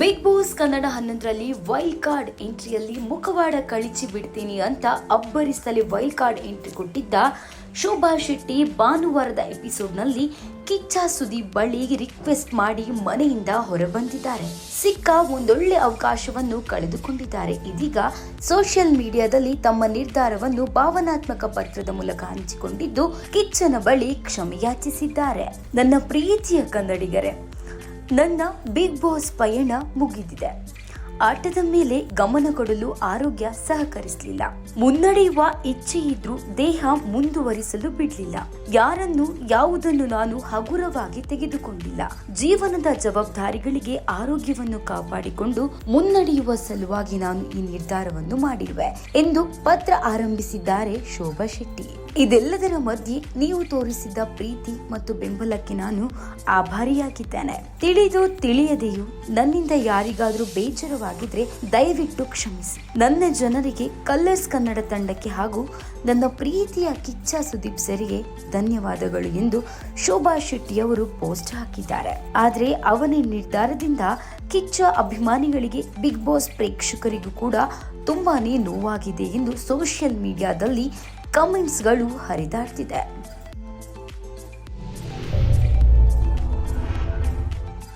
Big Boss Kannada 11ರಲ್ಲಿ wild card ಎಂಟ್ರಿಯಲ್ಲಿ ಮುಖವಾಡ ಕಳಿಸಿ ಬಿಡ್ತೀನಿ ಅಂತ ಅಬ್ಬರಿಸಲಿ ವೈಲ್ಡ್ ಕಾರ್ಡ್ ಎಂಟ್ರಿ ಕೊಟ್ಟಿದ್ದ ಶೋಭಾ ಶೆಟ್ಟಿ ಭಾನುವಾರದ ಎಪಿಸೋಡ್ನಲ್ಲಿ ಕಿಚ್ಚ ಸುದೀಪ್ ಬಳಿ ರಿಕ್ವೆಸ್ಟ್ ಮಾಡಿ ಮನೆಯಿಂದ ಹೊರಬಂದಿದ್ದಾರೆ. ಸಿಕ್ಕ ಒಂದೊಳ್ಳೆ ಅವಕಾಶವನ್ನು ಕಳೆದುಕೊಂಡಿದ್ದಾರೆ. ಇದೀಗ ಸೋಷಿಯಲ್ ಮೀಡಿಯಾದಲ್ಲಿ ತಮ್ಮ ನಿರ್ಧಾರವನ್ನು ಭಾವನಾತ್ಮಕ ಪತ್ರದ ಮೂಲಕ ಹಂಚಿಕೊಂಡಿದ್ದು ಕಿಚ್ಚನ ಬಳಿ ಕ್ಷಮೆಯಾಚಿಸಿದ್ದಾರೆ. ನನ್ನ ಪ್ರೀತಿಯ ಕನ್ನಡಿಗರೇ, ನನ್ನ ಬಿಗ್ ಬಾಸ್ ಪಯಣ ಮುಗಿದಿದೆ. ಆಟದ ಮೇಲೆ ಗಮನ ಕೊಡಲು ಆರೋಗ್ಯ ಸಹಕರಿಸಲಿಲ್ಲ. ಮುನ್ನಡೆಯುವ ಇಚ್ಛೆ ಇದ್ರೂ ದೇಹ ಮುಂದುವರಿಸಲು ಬಿಡಲಿಲ್ಲ. ಯಾರನ್ನು ಯಾವುದನ್ನು ನಾನು ಹಗುರವಾಗಿ ತೆಗೆದುಕೊಂಡಿಲ್ಲ. ಜೀವನದ ಜವಾಬ್ದಾರಿಗಳಿಗೆ ಆರೋಗ್ಯವನ್ನು ಕಾಪಾಡಿಕೊಂಡು ಮುನ್ನಡೆಯುವ ಸಲುವಾಗಿ ನಾನು ಈ ನಿರ್ಧಾರವನ್ನು ಮಾಡಿರುವೆ ಎಂದು ಪತ್ರ ಆರಂಭಿಸಿದ್ದಾರೆ ಶೋಭಾ ಶೆಟ್ಟಿ. ಇದೆಲ್ಲದರ ಮಧ್ಯೆ ನೀವು ತೋರಿಸಿದ ಪ್ರೀತಿ ಮತ್ತು ಬೆಂಬಲಕ್ಕೆ ನಾನು ಆಭಾರಿಯಾಗಿದ್ದೇನೆ. ತಿಳಿದು ತಿಳಿಯದೆಯೂ ನನ್ನಿಂದ ಯಾರಿಗಾದ್ರೂ ಬೇಜಾರವಾಗಿದ್ರೆ ದಯವಿಟ್ಟು ಕ್ಷಮಿಸಿ. ನನ್ನ ಜನರಿಗೆ, ಕಲರ್ಸ್ ಕನ್ನಡ ತಂಡಕ್ಕೆ ಹಾಗೂ ನನ್ನ ಪ್ರೀತಿಯ ಕಿಚ್ಚ ಸುದೀಪ್ ಸರಿಗೆ ಧನ್ಯವಾದಗಳು ಎಂದು ಶೋಭಾ ಶೆಟ್ಟಿ ಅವರು ಪೋಸ್ಟ್ ಹಾಕಿದ್ದಾರೆ. ಆದ್ರೆ ಅವನ ನಿರ್ಧಾರದಿಂದ ಕಿಚ್ಚ ಅಭಿಮಾನಿಗಳಿಗೆ, ಬಿಗ್ ಬಾಸ್ ಪ್ರೇಕ್ಷಕರಿಗೂ ಕೂಡ ತುಂಬಾನೇ ನೋವಾಗಿದೆ ಎಂದು ಸೋಷಿಯಲ್ ಮೀಡಿಯಾದಲ್ಲಿ ಕಮೆಂಟ್ಸ್ಗಳು ಹರಿದಾಡ್ತಿದೆ.